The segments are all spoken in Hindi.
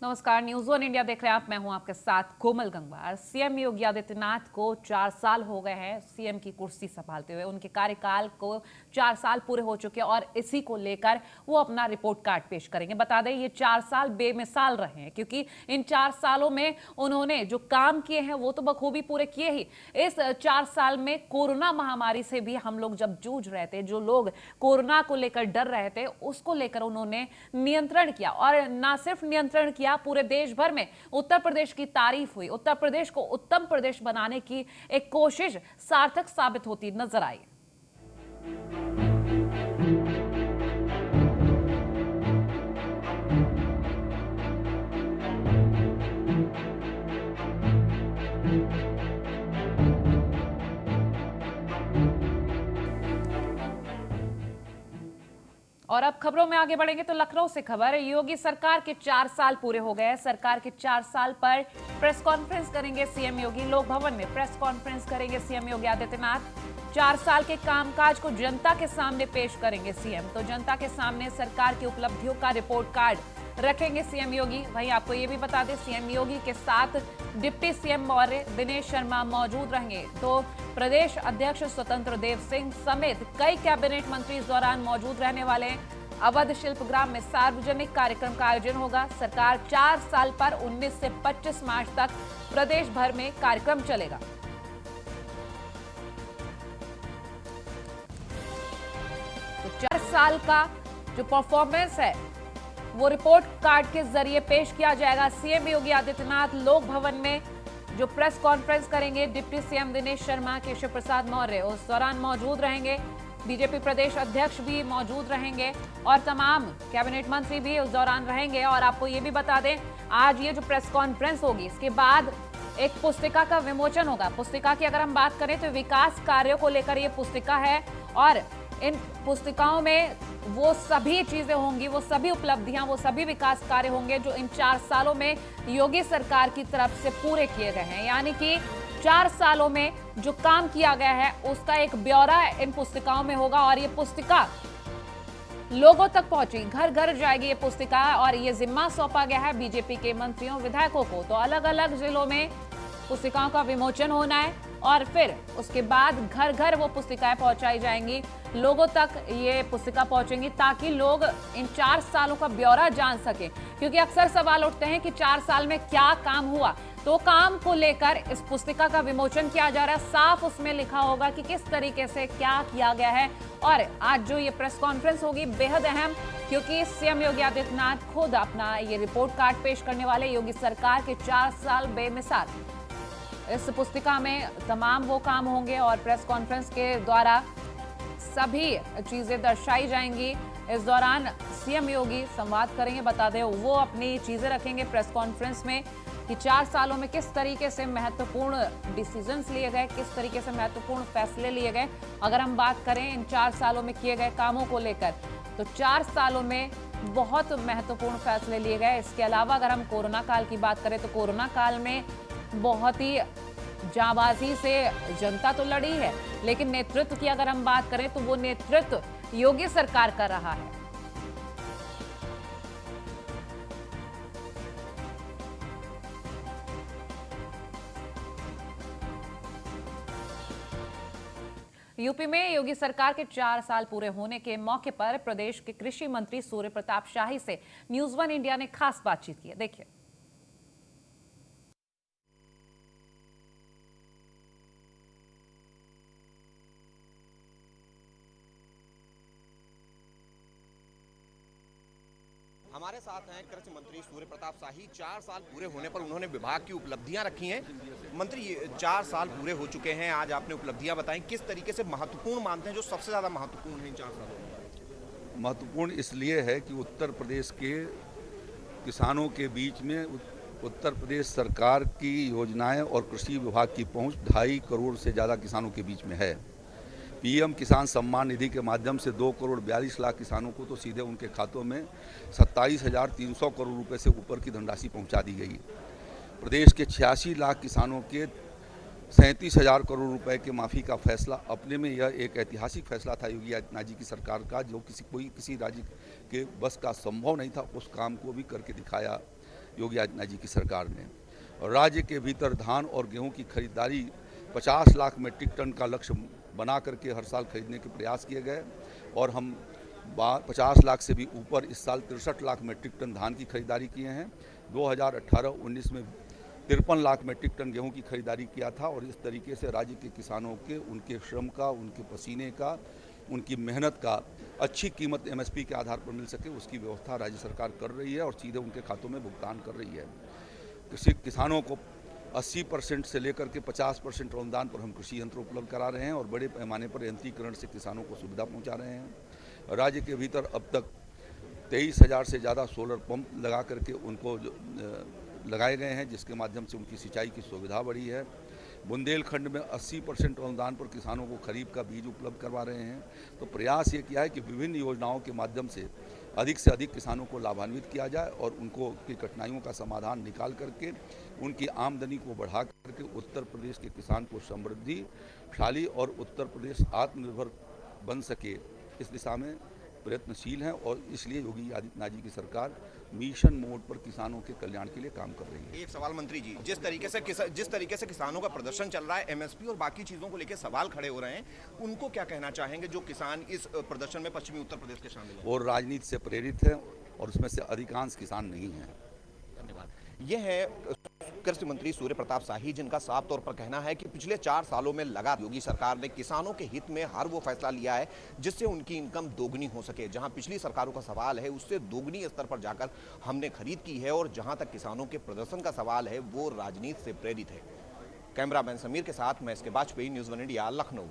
नमस्कार, न्यूज़ वन इंडिया देख रहे हैं आप। मैं हूं आपके साथ कोमल गंगवार। सीएम योगी आदित्यनाथ को 4 साल हो गए हैं सीएम की कुर्सी संभालते हुए। उनके कार्यकाल को 4 साल पूरे हो चुके हैं और इसी को लेकर वो अपना रिपोर्ट कार्ड पेश करेंगे। बता दें, ये 4 साल बेमिसाल रहे हैं क्योंकि इन 4 सालों में उन्होंने जो काम किए हैं वो तो बखूबी पूरे किए ही। इस 4 साल में कोरोना महामारी से भी हम लोग जब जूझ रहे थे, जो लोग कोरोना को लेकर डर रहे थे, उसको लेकर उन्होंने नियंत्रण किया। और ना सिर्फ नियंत्रण किया, पूरे देश भर में उत्तर प्रदेश की तारीफ हुई। उत्तर प्रदेश को उत्तम प्रदेश बनाने की एक कोशिश सार्थक साबित होती नजर आई। और अब खबरों में आगे बढ़ेंगे तो लखनऊ से खबर है। योगी सरकार के 4 साल पूरे हो गए। सरकार के 4 साल पर प्रेस कॉन्फ्रेंस करेंगे सीएम योगी। लोक भवन में प्रेस कॉन्फ्रेंस करेंगे सीएम योगी आदित्यनाथ। 4 साल के कामकाज को जनता के सामने पेश करेंगे सीएम। तो जनता के सामने सरकार की उपलब्धियों का रिपोर्ट कार्ड रखेंगे सीएम योगी। वहीं आपको ये भी बता दें, सीएम योगी के साथ डिप्टी सीएम मौर्य दिनेश शर्मा मौजूद रहेंगे। तो प्रदेश अध्यक्ष स्वतंत्र देव सिंह समेत कई कैबिनेट मंत्री इस दौरान मौजूद रहने वाले हैं। अवध शिल्पग्राम में सार्वजनिक कार्यक्रम का आयोजन होगा। सरकार 4 साल पर 19 से 25 मार्च तक प्रदेश भर में कार्यक्रम चलेगा। तो 4 साल का जो परफॉर्मेंस है वो रिपोर्ट कार्ड के जरिए पेश किया जाएगा। सीएम योगी आदित्यनाथ लोक भवन में जो प्रेस कॉन्फ्रेंस करेंगे, डिप्टी सीएम दिनेश शर्मा, केशव प्रसाद मौर्य उस दौरान मौजूद रहेंगे। बीजेपी प्रदेश अध्यक्ष भी मौजूद रहेंगे और तमाम कैबिनेट मंत्री भी उस दौरान रहेंगे। और आपको ये भी बता दें, आज ये जो प्रेस कॉन्फ्रेंस होगी, इसके बाद एक पुस्तिका का विमोचन होगा। पुस्तिका की अगर हम बात करें तो विकास कार्यों को लेकर ये पुस्तिका है और इन पुस्तिकाओं में वो सभी चीजें होंगी, वो सभी उपलब्धियां, वो सभी विकास कार्य होंगे जो इन 4 सालों में योगी सरकार की तरफ से पूरे किए गए हैं। यानी कि 4 सालों में जो काम किया गया है उसका एक ब्यौरा इन पुस्तिकाओं में होगा। और ये पुस्तिका लोगों तक पहुंची, घर घर जाएगी ये पुस्तिका। और ये जिम्मा सौंपा गया है बीजेपी के मंत्रियों, विधायकों को। तो अलग अलग जिलों में पुस्तिकाओं का विमोचन होना है और फिर उसके बाद घर घर वो पुस्तिकाएं पहुंचाई जाएंगी, लोगों तक ये पुस्तिका पहुंचेंगी ताकि लोग इन 4 सालों का ब्यौरा जान सकें। क्योंकि अक्सर सवाल उठते हैं कि 4 साल में क्या काम हुआ, तो काम को लेकर इस पुस्तिका का विमोचन किया जा रहा है। साफ उसमें लिखा होगा कि किस तरीके से क्या किया गया है। और आज जो ये प्रेस कॉन्फ्रेंस होगी बेहद अहम, क्योंकि सीएम योगी आदित्यनाथ खुद अपना ये रिपोर्ट कार्ड पेश करने वाले। योगी सरकार के 4 साल बेमिसाल, इस पुस्तिका में तमाम वो काम होंगे और प्रेस कॉन्फ्रेंस के द्वारा सभी चीजें दर्शाई जाएंगी। इस दौरान सीएम योगी संवाद करेंगे। बता दें, वो अपनी चीजें रखेंगे प्रेस कॉन्फ्रेंस में कि 4 सालों में किस तरीके से महत्वपूर्ण डिसीजंस लिए गए, किस तरीके से महत्वपूर्ण फैसले लिए गए। अगर हम बात करें इन 4 सालों में किए गए कामों को लेकर, तो 4 सालों में बहुत महत्वपूर्ण फैसले लिए गए। इसके अलावा अगर हम कोरोना काल की बात करें तो कोरोना काल में बहुत ही जांबाजी से जनता तो लड़ी है, लेकिन नेतृत्व की अगर हम बात करें तो वो नेतृत्व योगी सरकार कर रहा है। यूपी में योगी सरकार के 4 साल पूरे होने के मौके पर प्रदेश के कृषि मंत्री सूर्य प्रताप शाही से न्यूज़ वन इंडिया ने खास बातचीत की है। देखिए। हमारे साथ हैं कृषि मंत्री सूर्य प्रताप शाही। 4 साल पूरे होने पर उन्होंने विभाग की उपलब्धियां रखी हैं। मंत्री, 4 साल पूरे हो चुके हैं, आज आपने उपलब्धियां बताई, किस तरीके से महत्वपूर्ण मानते हैं, जो सबसे ज़्यादा महत्वपूर्ण है इन 4 सालों में? महत्वपूर्ण इसलिए है कि उत्तर प्रदेश के किसानों के बीच में उत्तर प्रदेश सरकार की योजनाएं और कृषि विभाग की पहुंच 2.5 करोड़ से ज़्यादा किसानों के बीच में है। पीएम किसान सम्मान निधि के माध्यम से 2 करोड़ 42 लाख किसानों को तो सीधे उनके खातों में 27,300 करोड़ रुपए से ऊपर की धनराशि पहुंचा दी गई। प्रदेश के 86 लाख किसानों के 37,000 करोड़ रुपए के माफ़ी का फैसला, अपने में यह एक ऐतिहासिक फैसला था योगी आदित्यनाथ जी की सरकार का, जो किसी राज्य के बस का संभव नहीं था, उस काम को भी करके दिखाया। योगी आदित्यनाथ जी की सरकार ने। और राज्य के भीतर धान और गेहूं की खरीदारी 50 लाख मीट्रिक टन का लक्ष्य बना करके हर साल खरीदने के प्रयास किए गए और हम 50 लाख से भी ऊपर इस साल 63 लाख मीट्रिक टन धान की खरीदारी किए हैं। 2018-19 में 53 लाख मीट्रिक टन गेहूं की खरीदारी किया था और इस तरीके से राज्य के किसानों के उनके श्रम का, उनके पसीने का, उनकी मेहनत का अच्छी कीमत एमएसपी के आधार पर मिल सके उसकी व्यवस्था राज्य सरकार कर रही है और सीधे उनके खातों में भुगतान कर रही है। कृषि किसानों को 80% से लेकर के 50% अनुदान पर हम कृषि यंत्र उपलब्ध करा रहे हैं और बड़े पैमाने पर यंत्रीकरण से किसानों को सुविधा पहुंचा रहे हैं। राज्य के भीतर अब तक 23,000 से ज़्यादा सोलर पंप लगा करके उनको लगाए गए हैं, जिसके माध्यम से उनकी सिंचाई की सुविधा बढ़ी है। बुंदेलखंड में 80% अनुदान पर किसानों को खरीफ का बीज उपलब्ध करवा रहे हैं। तो प्रयास ये किया है कि विभिन्न योजनाओं के माध्यम से अधिक किसानों को लाभान्वित किया जाए और उनको की कठिनाइयों का समाधान निकाल करके उनकी आमदनी को बढ़ा करके उत्तर प्रदेश के किसान को समृद्धिशाली और उत्तर प्रदेश आत्मनिर्भर बन सके, इस दिशा में प्रयत्नशील हैं और इसलिए योगी आदित्यनाथ जी की सरकार मिशन मोड पर किसानों के कल्याण के लिए काम कर रही है। एक सवाल मंत्री जी, जिस तरीके से किसानों का प्रदर्शन चल रहा है, एमएसपी और बाकी चीजों को लेकर सवाल खड़े हो रहे हैं, उनको क्या कहना चाहेंगे जो किसान इस प्रदर्शन में पश्चिमी उत्तर प्रदेश के शामिल हैं? और राजनीति से प्रेरित है और उसमें से अधिकांश किसान नहीं हैं। धन्यवाद। यह है कृषि मंत्री सूर्य प्रताप शाही, जिनका साफ तौर पर कहना है कि पिछले 4 सालों में लगातार योगी सरकार ने किसानों के हित में हर वो फैसला लिया है जिससे उनकी इनकम दोगुनी हो सके। जहां पिछली सरकारों का सवाल है उससे दोगुनी स्तर पर जाकर हमने खरीद की है और जहां तक किसानों के प्रदर्शन का सवाल है वो राजनीति से प्रेरित है। कैमरामैन समीर के साथ मैं S K Vajpayee, news 1 India, Lucknow.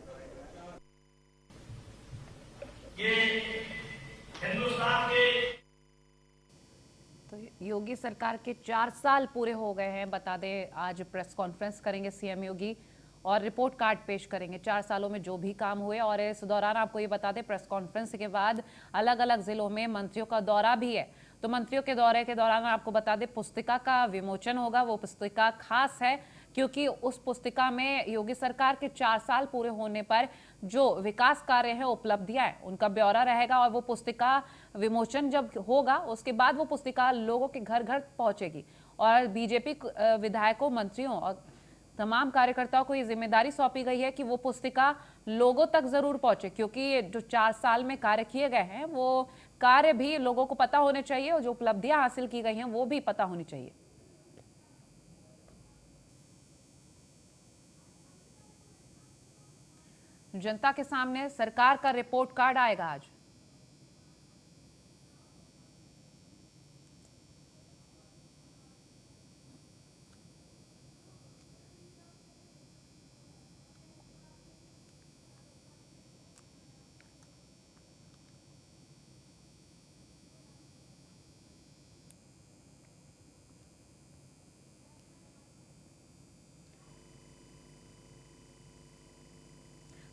तो योगी सरकार के 4 साल पूरे हो गए हैं। बता दें आज प्रेस कॉन्फ्रेंस करेंगे सीएम योगी और रिपोर्ट कार्ड पेश करेंगे 4 सालों में जो भी काम हुए। और इस दौरान आपको ये बता दें प्रेस कॉन्फ्रेंस के बाद अलग अलग जिलों में मंत्रियों का दौरा भी है। तो मंत्रियों के दौरे के दौरान आपको बता दें पुस्तिका का विमोचन होगा। वो पुस्तिका खास है क्योंकि उस पुस्तिका में योगी सरकार के 4 साल पूरे होने पर जो विकास कार्य है, उपलब्धियां हैं, उनका ब्यौरा रहेगा। और वो पुस्तिका विमोचन जब होगा उसके बाद वो पुस्तिका लोगों के घर घर पहुंचेगी और बीजेपी विधायकों, मंत्रियों और तमाम कार्यकर्ताओं को ये जिम्मेदारी सौंपी गई है कि वो पुस्तिका लोगों तक जरूर पहुंचे, क्योंकि जो 4 साल में कार्य किए गए हैं वो कार्य भी लोगों को पता होने चाहिए और जो उपलब्धियां हासिल की गई हैं वो भी पता होनी चाहिए। जनता के सामने सरकार का रिपोर्ट कार्ड आएगा आज।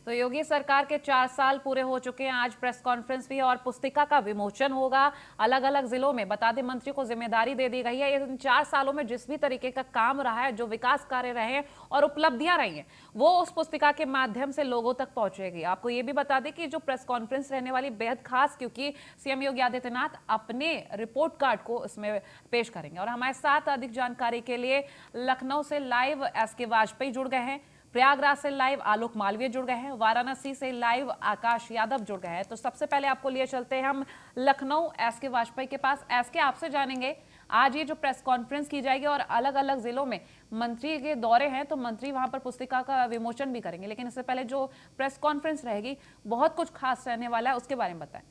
तो योगी सरकार के 4 साल पूरे हो चुके हैं। आज प्रेस कॉन्फ्रेंस भी है और पुस्तिका का विमोचन होगा अलग अलग जिलों में। बता दें मंत्री को जिम्मेदारी दे दी गई है। इन 4 सालों में जिस भी तरीके का काम रहा है, जो विकास कार्य रहे हैं और उपलब्धियां रही हैं, वो उस पुस्तिका के माध्यम से लोगों तक पहुंचेगी। आपको ये भी बता दें कि जो प्रेस कॉन्फ्रेंस रहने वाली बेहद खास, क्योंकि सीएम योगी आदित्यनाथ अपने रिपोर्ट कार्ड को इसमें पेश करेंगे। और हमारे साथ अधिक जानकारी के लिए लखनऊ से लाइव एसके वाजपेयी जुड़ गए हैं, प्रयागराज से लाइव आलोक मालवीय जुड़ गए हैं, वाराणसी से लाइव आकाश यादव जुड़ गए हैं। तो सबसे पहले आपको लिए चलते हैं हम लखनऊ एसके वाजपेयी के पास। एसके, आपसे जानेंगे आज ये जो प्रेस कॉन्फ्रेंस की जाएगी और अलग अलग जिलों में मंत्री के दौरे हैं, तो मंत्री वहां पर पुस्तिका का विमोचन भी करेंगे, लेकिन इससे पहले जो प्रेस कॉन्फ्रेंस रहेगी बहुत कुछ खास रहने वाला है, उसके बारे में बताएं।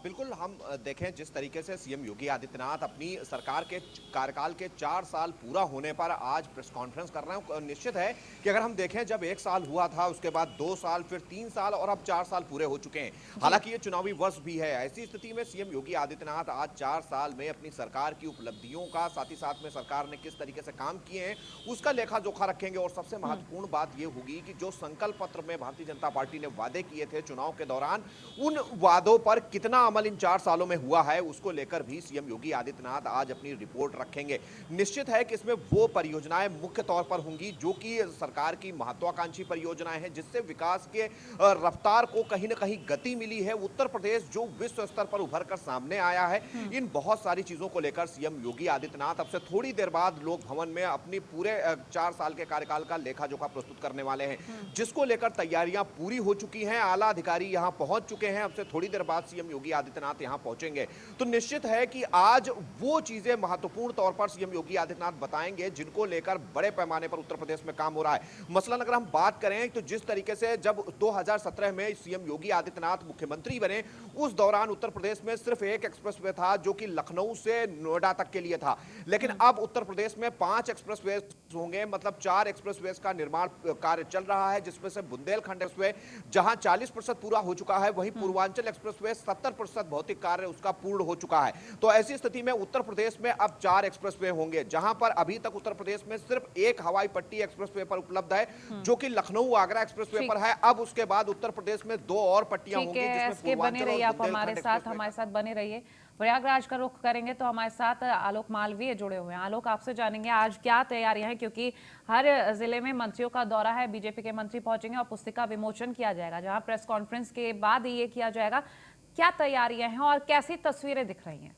बिल्कुल, हम देखें जिस तरीके से सीएम योगी आदित्यनाथ अपनी सरकार के कार्यकाल के 4 साल पूरा होने पर आज प्रेस कॉन्फ्रेंस कर रहे हैं। निश्चित है कि अगर हम देखें जब 1 साल हुआ था, उसके बाद 2 साल, फिर 3 साल और अब 4 साल पूरे हो चुके हैं। हालांकि ये चुनावी वर्ष भी है। ऐसी स्थिति में सीएम योगी आदित्यनाथ आज 4 साल में अपनी सरकार की उपलब्धियों का, साथ ही साथ में सरकार ने किस तरीके से काम किए हैं उसका लेखा जोखा रखेंगे। और सबसे महत्वपूर्ण बात यह होगी कि जो संकल्प पत्र में भारतीय जनता पार्टी ने वादे किए थे चुनाव के दौरान, उन वादों पर कितना कितना अमल इन 4 सालों में हुआ है उसको लेकर भी सीएम योगी आदित्यनाथ आज अपनी रिपोर्ट रखेंगे। निश्चित है कि इसमें वो परियोजनाएं मुख्य तौर पर होंगी जो कि सरकार की महत्वाकांक्षी परियोजनाएं हैं, जिससे विकास के रफ्तार को कहीं ना कहीं गति मिली है। उत्तर प्रदेश जो विश्व स्तर पर उभर कर सामने आया है, इन बहुत सारी चीजों को लेकर सीएम योगी आदित्यनाथ अब से थोड़ी देर बाद लोक भवन में अपनी पूरे 4 साल के कार्यकाल का लेखा जोखा प्रस्तुत करने वाले हैं, जिसको लेकर तैयारियां पूरी हो चुकी हैं। आला अधिकारी यहां पहुंच चुके हैं। अब से थोड़ी देर बाद सीएम योगी आदित्यनाथ यहां पहुंचेंगे, तो निश्चित है कि आज वो चीजें महत्वपूर्ण तौर पर सीएम योगी आदित्यनाथ बताएंगे जिनको लेकर बड़े पैमाने पर उत्तर प्रदेश में काम हो रहा है। मसलन अगर हम बात करें तो जिस तरीके से जब 2017 में सीएम योगी आदित्यनाथ मुख्यमंत्री बने, उस दौरान उत्तर प्रदेश में सिर्फ एक एक्सप्रेसवे था जो कि लखनऊ से नोएडा तक के लिए था, लेकिन अब उत्तर प्रदेश में 5 एक्सप्रेसवे होंगे, मतलब 4 एक्सप्रेसवे का निर्माण कार्य चल रहा है, जिसमें से बुंदेलखंड एक्सप्रेसवे जहां 40% पूरा हो चुका है, वहीं पूर्वांचल एक्सप्रेसवे 70% भौतिक कार्य उसका पूर्ण हो चुका है। तो ऐसी स्थिति में उत्तर प्रदेश में अब 4 एक्सप्रेसवे होंगे, जहां पर अभी तक उत्तर प्रदेश में सिर्फ एक हवाई पट्टी एक्सप्रेसवे पर उपलब्ध है जो कि लखनऊ आगरा एक्सप्रेसवे पर है। अब उसके बाद उत्तर प्रदेश में 2 और पट्टियां होंगी, जिसमें बने रहिए आप हमारे साथ बने रहिए। प्रयागराज का रुख करेंगे तो हमारे साथ आलोक मालवीय जुड़े हुए हैं। आलोक, आपसे जानेंगे आज क्या तैयारियां हैं, क्योंकि हर जिले में मंत्रियों का दौरा है, बीजेपी के मंत्री पहुंचेंगे और पुस्तिका विमोचन किया जाएगा, जहां प्रेस कॉन्फ्रेंस के बाद ये किया जाएगा। क्या तैयारियां हैं और कैसी तस्वीरें दिख रही हैं?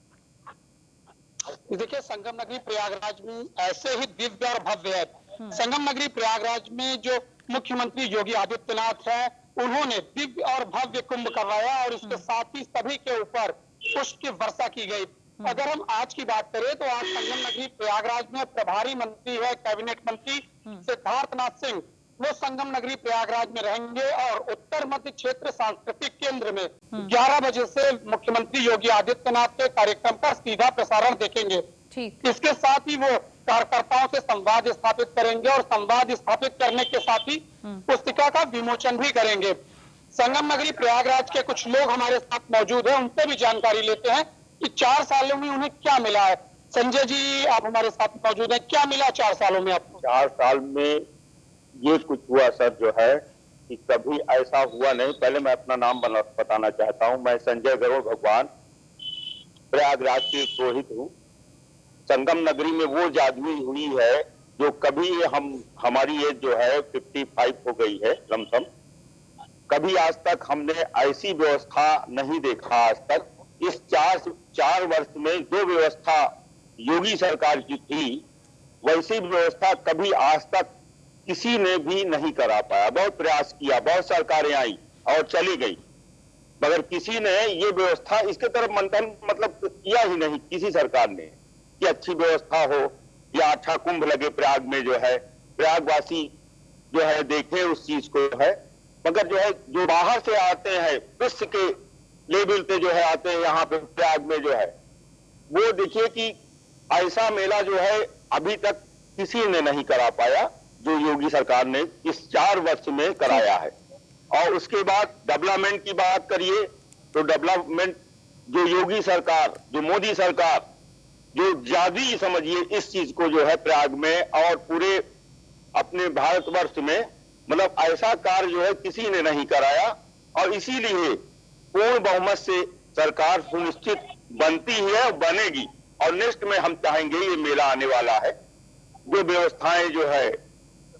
देखिए, संगम नगरी प्रयागराज में ऐसे ही दिव्य और भव्य है। संगम नगरी प्रयागराज में जो मुख्यमंत्री योगी आदित्यनाथ है, उन्होंने दिव्य और भव्य कुंभ करवाया और इसके साथ ही सभी के ऊपर पुष्प की वर्षा की गई। अगर हम आज की बात करें तो आज संगम नगरी प्रयागराज में प्रभारी मंत्री है कैबिनेट मंत्री सिद्धार्थनाथ सिंह, वो संगम नगरी प्रयागराज में रहेंगे और उत्तर मध्य क्षेत्र सांस्कृतिक केंद्र में 11 बजे से मुख्यमंत्री योगी आदित्यनाथ के कार्यक्रम का सीधा प्रसारण देखेंगे। इसके साथ ही वो कार्यकर्ताओं से संवाद स्थापित करेंगे और संवाद स्थापित करने के साथ ही पुस्तिका का विमोचन भी करेंगे। संगम नगरी प्रयागराज के कुछ लोग हमारे साथ मौजूद हैं, उनसे भी जानकारी लेते हैं कि 4 सालों में उन्हें क्या मिला है। संजय जी, आप हमारे साथ मौजूद हैं, क्या मिला 4 सालों में आपको? 4 साल में ये कुछ हुआ सर, जो है कि कभी ऐसा हुआ नहीं। पहले मैं अपना नाम बताना चाहता हूं। मैं संजय गरुड़ भगवान प्रयागराज के पुरोहित हूं। संगम नगरी में वो जादवी हुई है जो कभी हमारी एज जो है 55 हो गई है लमसम, कभी आज तक हमने ऐसी व्यवस्था नहीं देखा। आज तक इस 4 वर्ष में जो व्यवस्था योगी सरकार की थी, वैसी व्यवस्था कभी आज तक किसी ने भी नहीं करा पाया। बहुत प्रयास किया, बहुत सरकारें आई और चली गई, मगर किसी ने ये व्यवस्था इसके तरफ मंथन मतलब किया ही नहीं किसी सरकार ने कि अच्छी व्यवस्था हो या अच्छा कुंभ लगे प्रयाग में, जो है प्रयागवासी जो है देखे उस चीज को है। मगर जो है जो बाहर से आते हैं, विश्व के लेवल पे जो है आते हैं यहाँ पे प्रयाग में, जो है वो देखिए कि ऐसा मेला जो है अभी तक किसी ने नहीं करा पाया जो योगी सरकार ने इस 4 वर्ष में कराया है। और उसके बाद डेवलपमेंट की बात करिए तो डेवलपमेंट जो योगी सरकार, जो मोदी सरकार, जो जादुई समझिए इस चीज को जो है प्रयाग में और पूरे अपने भारतवर्ष में, मतलब ऐसा कार्य जो है किसी ने नहीं कराया। और इसीलिए पूर्ण बहुमत से सरकार सुनिश्चित बनती है और बनेगी। और नेक्स्ट में हम चाहेंगे ये मेला आने वाला है, जो व्यवस्थाएं जो है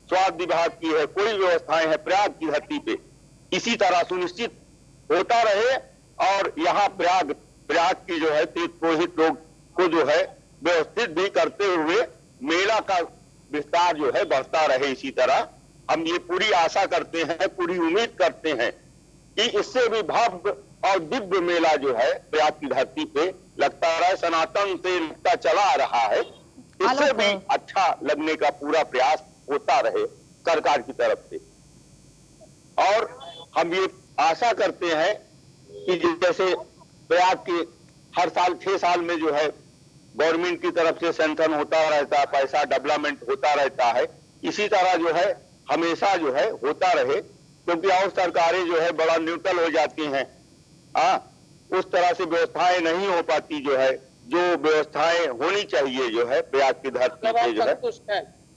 स्वास्थ्य विभाग की है, कोई व्यवस्थाएं है प्रयाग की धरती पे, इसी तरह सुनिश्चित होता रहे। और यहाँ प्रयाग की जो है तीर्थ पुरोहित लोग को जो है व्यवस्थित भी करते हुए मेला का विस्तार जो है बढ़ता रहे। इसी तरह हम ये पूरी आशा करते हैं, पूरी उम्मीद करते हैं कि इससे भी भव्य और दिव्य मेला जो है प्रयाग की धरती पे लगता रहे। सनातन से लगता चला आ रहा है, इससे भी अच्छा लगने का पूरा प्रयास होता रहे सरकार की तरफ से। और हम ये आशा करते हैं कि जैसे प्रयाग के हर साल 6 साल में जो है गवर्नमेंट की तरफ से सैंक्शन होता रहता है, पैसा डेवलपमेंट होता रहता है, इसी तरह जो है हमेशा जो है होता रहे। क्योंकि और सरकारें जो है बड़ा न्यूट्रल हो जाती हैं, उस तरह से व्यवस्थाएं नहीं हो पाती, जो है जो व्यवस्थाएं होनी चाहिए जो है प्रयाग की धरती पे जो है।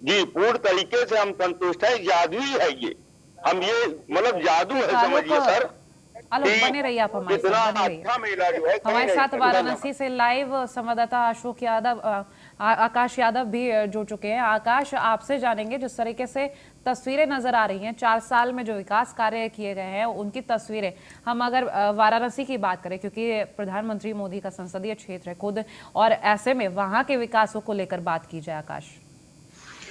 जी, पूर्ण तरीके से हम संतुष्ट हैं। जादुई है ये, हम ये मतलब जादू है समझिए सर, आलोक बने रहिए आप हमारे कितना साथ, बने रहिए अच्छा मेला जो है हमारे कहीं साथ नहीं। वाराणसी से लाइव संवाददाता अशोक यादव आकाश यादव भी जुड़ चुके हैं। आकाश, आपसे जानेंगे जिस तरीके से तस्वीरें नजर आ रही हैं 4 साल में जो विकास कार्य किए गए हैं उनकी तस्वीरें, हम अगर वाराणसी की बात करें क्योंकि प्रधानमंत्री मोदी का संसदीय क्षेत्र है खुद, और ऐसे में वहां के विकासों को लेकर बात की जाए आकाश।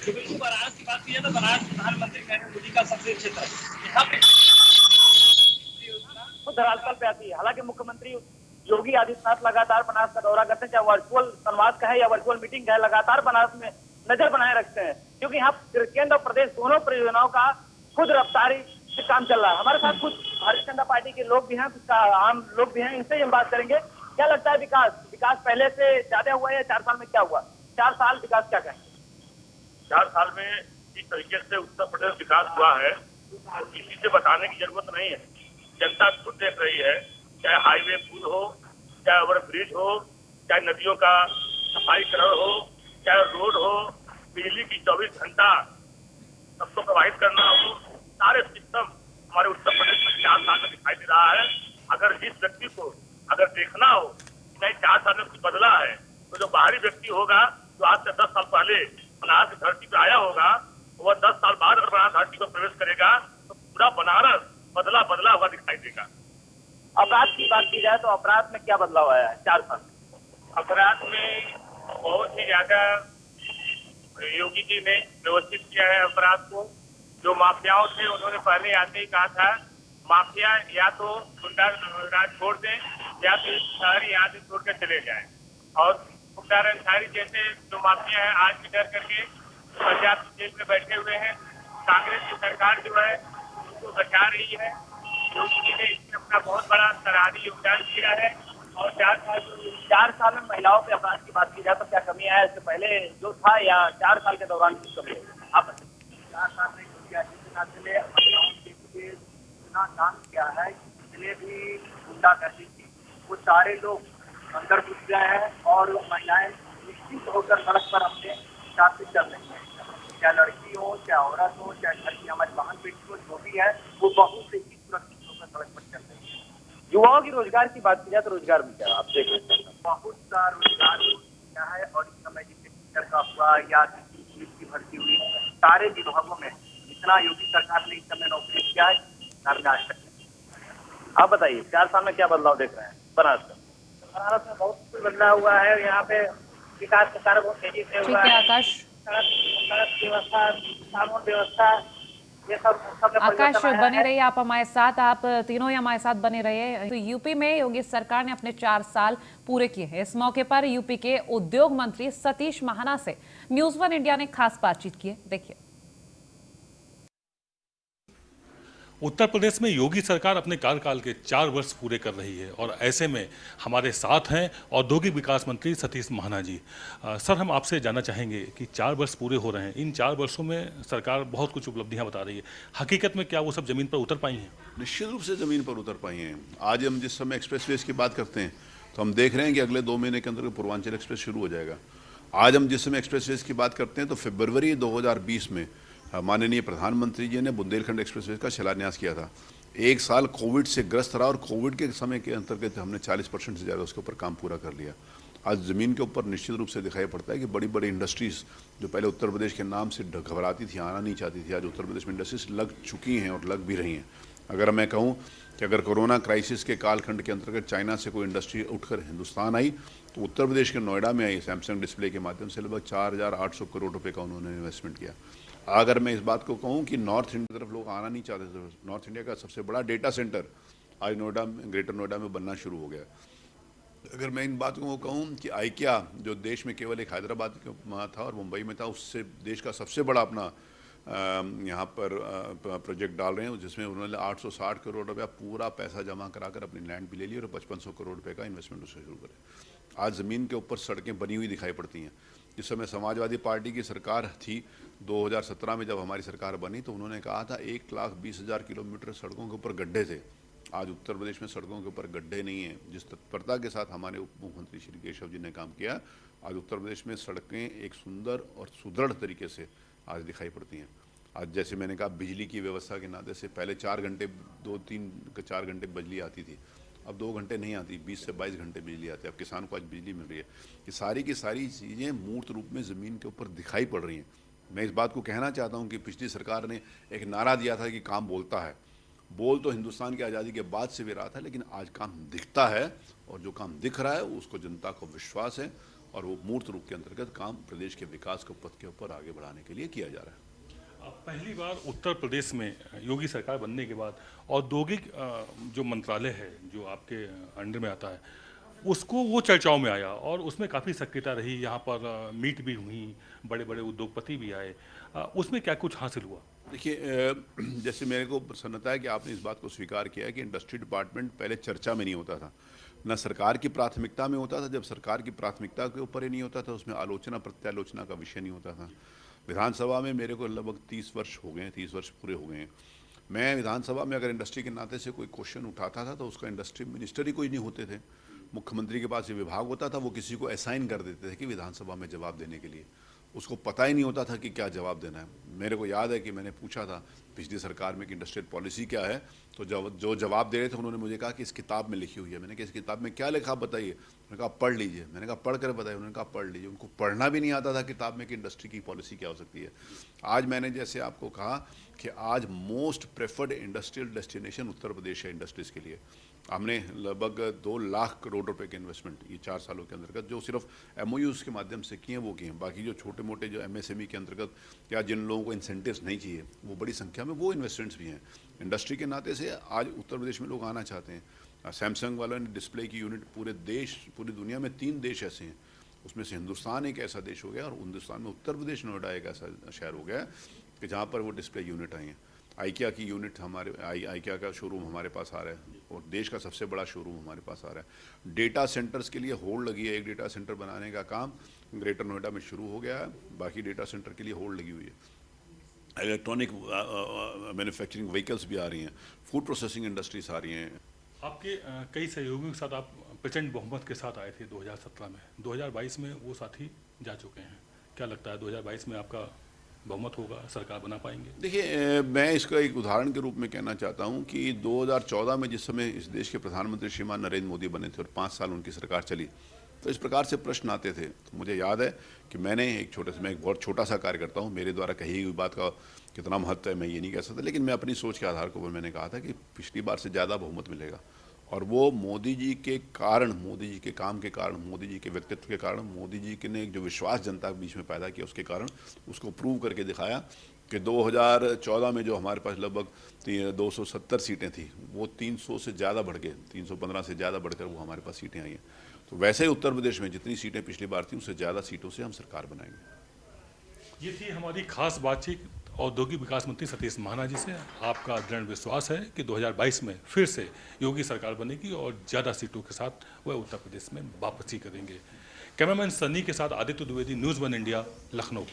बिल्कुल, वाराणसी की बात की जाए तो वाराणसी प्रधानमंत्री नरेंद्र मोदी का संसदीय क्षेत्र है। यहाँ पे धरातल पे आती है। हालांकि मुख्यमंत्री योगी आदित्यनाथ लगातार बनारस का दौरा करते हैं, चाहे वर्चुअल संवाद का है या वर्चुअल मीटिंग का है, लगातार बनारस में नजर बनाए रखते हैं, क्योंकि यहाँ केंद्र और प्रदेश दोनों परियोजनाओं का खुद रफ्तारी से काम चल रहा है। हमारे साथ कुछ भारतीय जनता पार्टी के लोग भी हैं, कुछ आम लोग भी हैं, इनसे हम बात करेंगे। क्या लगता है विकास पहले से ज्यादा हुआ है या 4 साल में क्या हुआ? 4 साल विकास क्या कहेंगे? 4 साल में जिस तरीके से उत्तर प्रदेश विकास हुआ है तो किसी से बताने की जरूरत नहीं है, जनता खुद देख रही है। चाहे हाईवे पुल हो, चाहे ओवर ब्रिज हो, चाहे नदियों का सफाईकरण हो, चाहे रोड हो, बिजली की 24 घंटा सबको प्रवाहित करना हो, सारे सिस्टम हमारे उत्तर प्रदेश में 4 साल में दिखाई दे रहा है। अगर जिस व्यक्ति को अगर देखना हो कि नहीं 4 साल में कुछ बदला है, तो जो बाहरी व्यक्ति होगा जो आज से 10 साल पहले बनारस की धरती पर आया होगा, वह 10 साल बाद अगर बनारस धरती पर प्रवेश करेगा तो पूरा बनारस बदला हुआ दिखाई देगा। अपराध की बात की जाए तो अपराध में क्या बदलाव आया है 4 साल में? अपराध में बहुत ही ज्यादा योगी जी ने व्यवस्थित किया है अपराध को। जो माफियाओं थे उन्होंने पहले आते ही कहा था माफिया या तो गुंडा राज छोड़ दें या तो शहर यहाँ से छोड़ कर चले जाए, और मुख्तार अंसारी जैसे जो माफिया है आज भी डर करके पंजाब जेल में बैठे हुए हैं। कांग्रेस की सरकार जो है उनको बचा रही है। योगी जी ने इसमें अपना बहुत बड़ा सराहनीय योगदान किया है। और 4 साल में महिलाओं के अपराध की बात की जाए तो क्या कमी आया इससे पहले जो था, या 4 साल के दौरान कुछ कमी है? आप बताइए। 4 साल में योगी आदित्यनाथ ने महिलाओं के लिए इतना काम किया है, जितने भी गुंडागर्दी थी वो सारे लोग अंदर घुस गए हैं और महिलाएं निश्चित होकर सड़क पर अपने हिसाब से चल रही हैं। चाहे लड़की हो, चाहे औरत हो, चाहे घर की हमारी बहन बेटी हो, जो भी है वो बहुत से ही सुरक्षित होकर सड़क पर चल रही है। युवाओं की रोजगार की बात की जाए तो रोजगार में क्या आप देख रहे हैं? बहुत सा रोजगार किया है, और इस समय जितने टीचर का हुआ या पुलिस की भर्ती हुई, सारे विभागों में जितना योगी सरकार ने इस समय नौकरी किया है सरकार में आज तक नहीं। आप बताइए 4 साल में क्या बदलाव देख रहे हैं बनारस में? बनारस में बहुत कुछ बदलाव हुआ है, और यहाँ पे विकास का कार्य बहुत तेजी से ठीक हुआ है है। आकाश। सड़क व्यवस्था, कानून व्यवस्था, ये सब में आकाश परिवर्तन आया बने है। रहिए आप हमारे साथ, आप तीनों ही हमारे साथ बने रहिए। तो यूपी में योगी सरकार ने अपने 4 साल पूरे किए हैं। इस मौके पर यूपी के उद्योग मंत्री सतीश महाना से न्यूज़ 1 इंडिया ने खास बातचीत की है, देखिए। उत्तर प्रदेश में योगी सरकार अपने कार्यकाल के 4 वर्ष पूरे कर रही है, और ऐसे में हमारे साथ हैं औद्योगिक विकास मंत्री सतीश महाना जी। सर, हम आपसे जानना चाहेंगे कि 4 वर्ष पूरे हो रहे हैं, इन 4 वर्षों में सरकार बहुत कुछ उपलब्धियां बता रही है, हकीकत में क्या वो सब जमीन पर उतर पाई हैं? निश्चित रूप से ज़मीन पर उतर पाई हैं। आज हम जिस समय एक्सप्रेसवेज की बात करते हैं तो हम देख रहे हैं कि अगले 2 महीने के अंदर पूर्वांचल एक्सप्रेस शुरू हो जाएगा। आज हम जिस समय एक्सप्रेसवेज की बात करते हैं तो फरवरी 2020 में माननीय प्रधानमंत्री जी ने बुंदेलखंड एक्सप्रेसवे का शिलान्यास किया था। 1 साल कोविड से ग्रस्त रहा, और कोविड के समय के अंतर्गत हमने 40% से ज़्यादा उसके ऊपर काम पूरा कर लिया। आज ज़मीन के ऊपर निश्चित रूप से दिखाई पड़ता है कि बड़ी बड़ी इंडस्ट्रीज़ जो पहले उत्तर प्रदेश के नाम से घबराती थी, आना नहीं चाहती थी, आज उत्तर प्रदेश में इंडस्ट्रीज लग चुकी हैं और लग भी रही हैं। अगर मैं कहूँ कि अगर कोरोना क्राइसिस के कालखंड के अंतर्गत चाइना से कोई इंडस्ट्री उठकर हिंदुस्तान आई तो उत्तर प्रदेश के नोएडा में आई। सैमसंग डिस्प्ले के माध्यम से लगभग 4,800 करोड़ रुपये का उन्होंने इन्वेस्टमेंट किया। अगर मैं इस बात को कहूँ कि नॉर्थ इंडिया की तरफ लोग आना नहीं चाहते थे, नॉर्थ इंडिया का सबसे बड़ा डेटा सेंटर आज नोएडा में, ग्रेटर नोएडा में बनना शुरू हो गया। अगर मैं इन बातों को कहूँ कि आइकिया जो देश में केवल एक हैदराबाद में था और मुंबई में था, उससे देश का सबसे बड़ा अपना यहाँ पर प्रोजेक्ट डाल रहे हैं, जिसमें उन्होंने 860 करोड़ रुपया पूरा पैसा जमा कराकर अपनी लैंड भी ले ली और 5500 करोड़ रुपये का इन्वेस्टमेंट उससे शुरू करे। आज ज़मीन के ऊपर सड़कें बनी हुई दिखाई पड़ती हैं। जिस समय समाजवादी पार्टी की सरकार थी 2017 में, जब हमारी सरकार बनी तो उन्होंने कहा था 1,20,000 किलोमीटर सड़कों के ऊपर गड्ढे थे। आज उत्तर प्रदेश में सड़कों के ऊपर गड्ढे नहीं हैं। जिस तत्परता के साथ हमारे उप मुख्यमंत्री श्री केशव जी ने काम किया, आज उत्तर प्रदेश में सड़कें एक सुंदर और सुदृढ़ तरीके से आज दिखाई पड़ती हैं। आज जैसे मैंने कहा बिजली की व्यवस्था के नाते से पहले 4 घंटे 2-3-4 घंटे बिजली आती थी, अब 2 घंटे नहीं आती, 20 से 22 घंटे बिजली आती है। अब किसान को आज बिजली मिल रही है। ये सारी की सारी चीज़ें मूर्त रूप में ज़मीन के ऊपर दिखाई पड़ रही हैं। मैं इस बात को कहना चाहता हूँ कि पिछली सरकार ने एक नारा दिया था कि काम बोलता है। बोल तो हिंदुस्तान की आज़ादी के बाद से भी रहा था, लेकिन आज काम दिखता है, और जो काम दिख रहा है उसको जनता को विश्वास है, और वो मूर्त रूप के अंतर्गत काम प्रदेश के विकास को पथ के ऊपर आगे बढ़ाने के लिए किया जा रहा है। पहली बार उत्तर प्रदेश में योगी सरकार बनने के बाद औद्योगिक जो मंत्रालय है जो आपके अंडर में आता है, उसको वो चर्चाओं में आया और उसमें काफ़ी सक्रियता रही। यहाँ पर मीट भी हुई, बड़े बड़े उद्योगपति भी आए, उसमें क्या कुछ हासिल हुआ? देखिए, जैसे मेरे को प्रसन्नता है कि आपने इस बात को स्वीकार किया है कि इंडस्ट्री डिपार्टमेंट पहले चर्चा में नहीं होता था, न सरकार की प्राथमिकता में होता था। जब सरकार की प्राथमिकता के ऊपर ही नहीं होता था, उसमें आलोचना प्रत्यालोचना का विषय नहीं होता था। विधानसभा में मेरे को लगभग 30 वर्ष हो गए हैं, 30 वर्ष पूरे हो गए हैं। मैं विधानसभा में अगर इंडस्ट्री के नाते से कोई क्वेश्चन उठाता था तो उसका इंडस्ट्री मिनिस्टर ही कोई नहीं होते थे। मुख्यमंत्री के पास ये विभाग होता था, वो किसी को असाइन कर देते थे कि विधानसभा में जवाब देने के लिए। उसको पता ही नहीं होता था कि क्या जवाब देना है। मेरे को याद है कि मैंने पूछा था पिछली सरकार में कि इंडस्ट्रियल पॉलिसी क्या है, तो जो जवाब दे रहे थे उन्होंने मुझे कहा कि इस किताब में लिखी हुई है। मैंने कहा इस किताब में क्या लिखा बताइए। उन्होंने कहा पढ़ लीजिए। मैंने कहा पढ़ कर बताइए। उन्होंने कहा पढ़ लीजिए। उनको पढ़ना भी नहीं आता था किताब में कि इंडस्ट्री की पॉलिसी क्या हो सकती है। आज मैंने जैसे आपको कहा कि आज most preferred industrial destination Uttar Pradesh है इंडस्ट्रीज़ के लिए। हमने लगभग 2 लाख करोड़ रुपए के इन्वेस्टमेंट ये 4 सालों के अंतर्गत जो सिर्फ MOUs के माध्यम से किए हैं वो किए हैं। बाकी जो छोटे मोटे जो MSME के अंतर्गत या जिन लोगों को इंसेंटिव्स नहीं चाहिए, वो बड़ी संख्या में वो इन्वेस्टमेंट्स भी हैं। इंडस्ट्री के नाते से आज उत्तर प्रदेश में लोग आना चाहते हैं। सैमसंग वालों ने डिस्प्ले की यूनिट पूरी दुनिया में 3 देश ऐसे हैं, उसमें से हिंदुस्तान एक ऐसा देश हो गया, और हिंदुस्तान में उत्तर प्रदेश नोएडा एक ऐसा शहर हो गया कि जहाँ पर वो डिस्प्ले यूनिट आई हैं। आइकिया की यूनिट हमारे आइकिया का शोरूम हमारे पास आ रहा है, और देश का सबसे बड़ा शोरूम हमारे पास आ रहा है। डेटा सेंटर्स के लिए होल्ड लगी है। एक डेटा सेंटर बनाने का काम ग्रेटर नोएडा में शुरू हो गया है, बाकी डेटा सेंटर के लिए होल्ड लगी हुई है। इलेक्ट्रॉनिक मैन्युफैक्चरिंग व्हीकल्स भी आ रही हैं, फूड प्रोसेसिंग इंडस्ट्रीज आ रही हैं। आपके कई सहयोगियों के साथ आप प्रचंड बहुमत के साथ आए थे 2017 में, 2022 में वो साथी जा चुके हैं। क्या लगता है 2022 में आपका बहुमत होगा, सरकार बना पाएंगे? देखिए, मैं इसका एक उदाहरण के रूप में कहना चाहता हूं कि 2014 में जिस समय इस देश के प्रधानमंत्री श्रीमान नरेंद्र मोदी बने थे और 5 साल उनकी सरकार चली, तो इस प्रकार से प्रश्न आते थे। तो मुझे याद है कि मैं एक बहुत छोटा सा कार्य करता हूँ, मेरे द्वारा कही हुई बात का कितना महत्व है मैं ये नहीं कह सकता, लेकिन मैं अपनी सोच के आधार के ऊपर मैंने कहा था कि पिछली बार से ज़्यादा बहुमत मिलेगा। और वो मोदी जी के कारण, मोदी जी के काम के कारण, मोदी जी के व्यक्तित्व के कारण, मोदी जी के ने जो विश्वास जनता के बीच में पैदा किया उसके कारण उसको प्रूव करके दिखाया कि 2014 में जो हमारे पास लगभग 270 सीटें थी, वो 300 से ज़्यादा बढ़ के 315 से ज़्यादा बढ़कर वो हमारे पास सीटें आई हैं। तो वैसे ही उत्तर प्रदेश में जितनी सीटें पिछली बार थी उससे ज़्यादा सीटों से हम सरकार बनाएंगे। ये थी हमारी खास बातचीत औद्योगिक विकास मंत्री सतीश महाना जी से। आपका दृढ़ विश्वास है कि 2022 में फिर से योगी सरकार बनेगी और ज़्यादा सीटों के साथ वह उत्तर प्रदेश में वापसी करेंगे। कैमरामैन सन्नी के साथ आदित्य द्विवेदी, न्यूज़ 1 इंडिया, लखनऊ।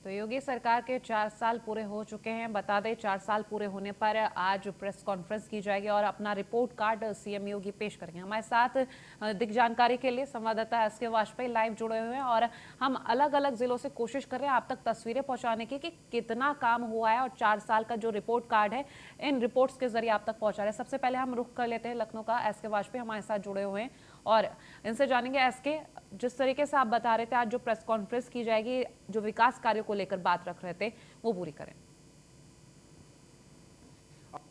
तो योगी सरकार के 4 साल पूरे हो चुके हैं। बता दें 4 साल पूरे होने पर आज प्रेस कॉन्फ्रेंस की जाएगी और अपना रिपोर्ट कार्ड सीएम योगी पेश करेंगे। हमारे साथ अधिक जानकारी के लिए संवाददाता एसके वाजपेयी लाइव जुड़े हुए हैं और हम अलग अलग जिलों से कोशिश कर रहे हैं आप तक तस्वीरें पहुंचाने की कि कितना काम हुआ है और 4 साल का जो रिपोर्ट कार्ड है इन रिपोर्ट्स के जरिए आप तक पहुंचा रहे हैं। सबसे पहले हम रुख कर लेते हैं लखनऊ का। एसके वाजपेयी हमारे साथ जुड़े हुए हैं और इनसे जानेंगे एसके, जिस तरीके से आप बता रहे थे आज जो प्रेस कॉन्फ्रेंस की जाएगी, जो विकास कार्यों को लेकर बात रख रहे थे वो पूरी करें।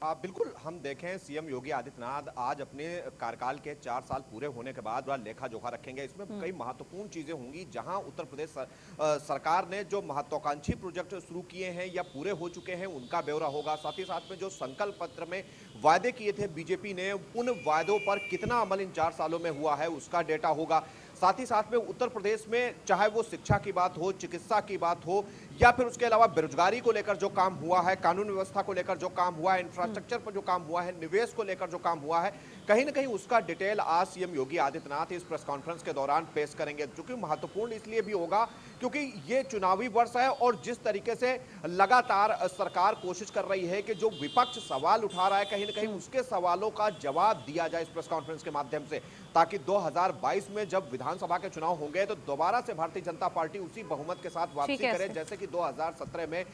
बिल्कुल, हम देखें सीएम योगी आदित्यनाथ आज अपने कार्यकाल के 4 साल पूरे होने के बाद वह लेखा जोखा रखेंगे। इसमें कई महत्वपूर्ण चीजें होंगी, जहां उत्तर प्रदेश सरकार ने जो महत्वाकांक्षी प्रोजेक्ट शुरू किए हैं या पूरे हो चुके हैं उनका ब्यौरा होगा। साथ ही साथ में जो संकल्प पत्र में वायदे किए थे बीजेपी ने, उन वायदों पर कितना अमल इन 4 सालों में हुआ है उसका डेटा होगा। साथ ही साथ में उत्तर प्रदेश में चाहे वो शिक्षा की बात हो, चिकित्सा की बात हो या फिर उसके अलावा बेरोजगारी को लेकर जो काम हुआ है, कानून व्यवस्था को लेकर जो काम हुआ है, इंफ्रास्ट्रक्चर पर जो काम हुआ है, निवेश को लेकर जो काम हुआ है, कहीं ना कहीं उसका डिटेल आज सीएम योगी आदित्यनाथ इस प्रेस कॉन्फ्रेंस के दौरान पेश करेंगे, जो कि महत्वपूर्ण इसलिए भी होगा क्योंकि ये चुनावी वर्ष है और जिस तरीके से लगातार सरकार कोशिश कर रही है कि जो विपक्ष सवाल उठा रहा है कहीं ना कहीं उसके सवालों का जवाब दिया जाए इस प्रेस कॉन्फ्रेंस के माध्यम से, ताकि 2022 में जब विधानसभा के चुनाव होंगे तो दोबारा से भारतीय जनता पार्टी उसी बहुमत के साथ वापसी करे जैसे कि 2017 में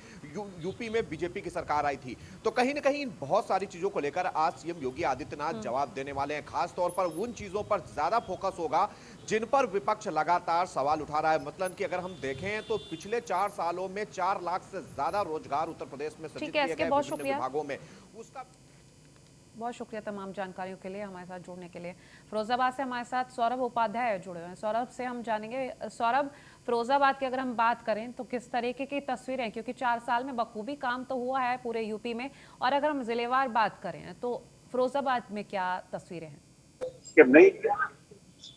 यूपी में बीजेपी की सरकार आई थी। तो कहीं ना कहीं बहुत सारी चीजों को लेकर आज सीएम योगी आदित्यनाथ जवाब देने वाले हैं। खास तौर पर उन चीजों पर ज्यादा फोकस होगा जिन पर विपक्ष लगातार सवाल उठा रहा है। मतलब कि अगर हम देखें तो पिछले 4 सालों में 4 लाख से ज्यादा रोजगार उत्तर प्रदेश में सृजित किए गए विभिन्न विभागों में। उसका बहुत शुक्रिया तमाम जानकारियों के लिए, हमारे साथ जुड़ने के लिए। फिरोजाबाद से हमारे साथ सौरभ उपाध्याय जुड़े हुए हैं। सौरभ से हम जानेंगे, सौरभ फिरोजाबाद की अगर हम बात करें तो किस तरीके की तस्वीरें, क्योंकि 4 साल में बखूबी काम तो हुआ है पूरे यूपी में, और अगर हम जिलेवार बात करें तो फिरोजाबाद में क्या तस्वीरें हैं?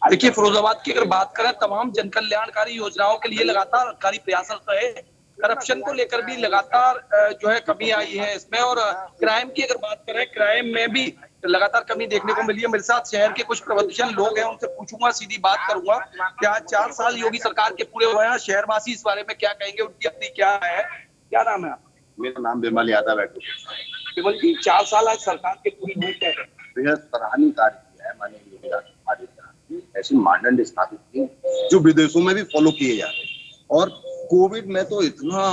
देखिए, फिरोजाबाद की अगर बात करें, तमाम जन कल्याणकारी योजनाओं के लिए लगातार सरकारी प्रयासरत रहे। करप्शन को लेकर भी लगातार जो है कमी आई है इसमें, और क्राइम की अगर बात करें, क्राइम में भी लगातार कमी देखने को मिली है। मेरे साथ शहर के कुछ प्रबुद्धजन लोग हैं, उनसे पूछूंगा, सीधी बात करूंगा कि आज 4 साल योगी सरकार के पूरे हुए हैं, शहरवासी इस बारे में क्या कहेंगे, उनकी अपनी क्या है। क्या नाम है आपका? मेरा नाम विमल यादव है। केवल जी 4 साल आज सरकार के पूरी हुई है, बेहद सराहनीय कार्य किया है माननीय योगी आदित्यनाथ जी। ऐसे मानदंड स्थापित किए जो विदेशों में भी फॉलो किए जाते हैं, और कोविड में तो इतना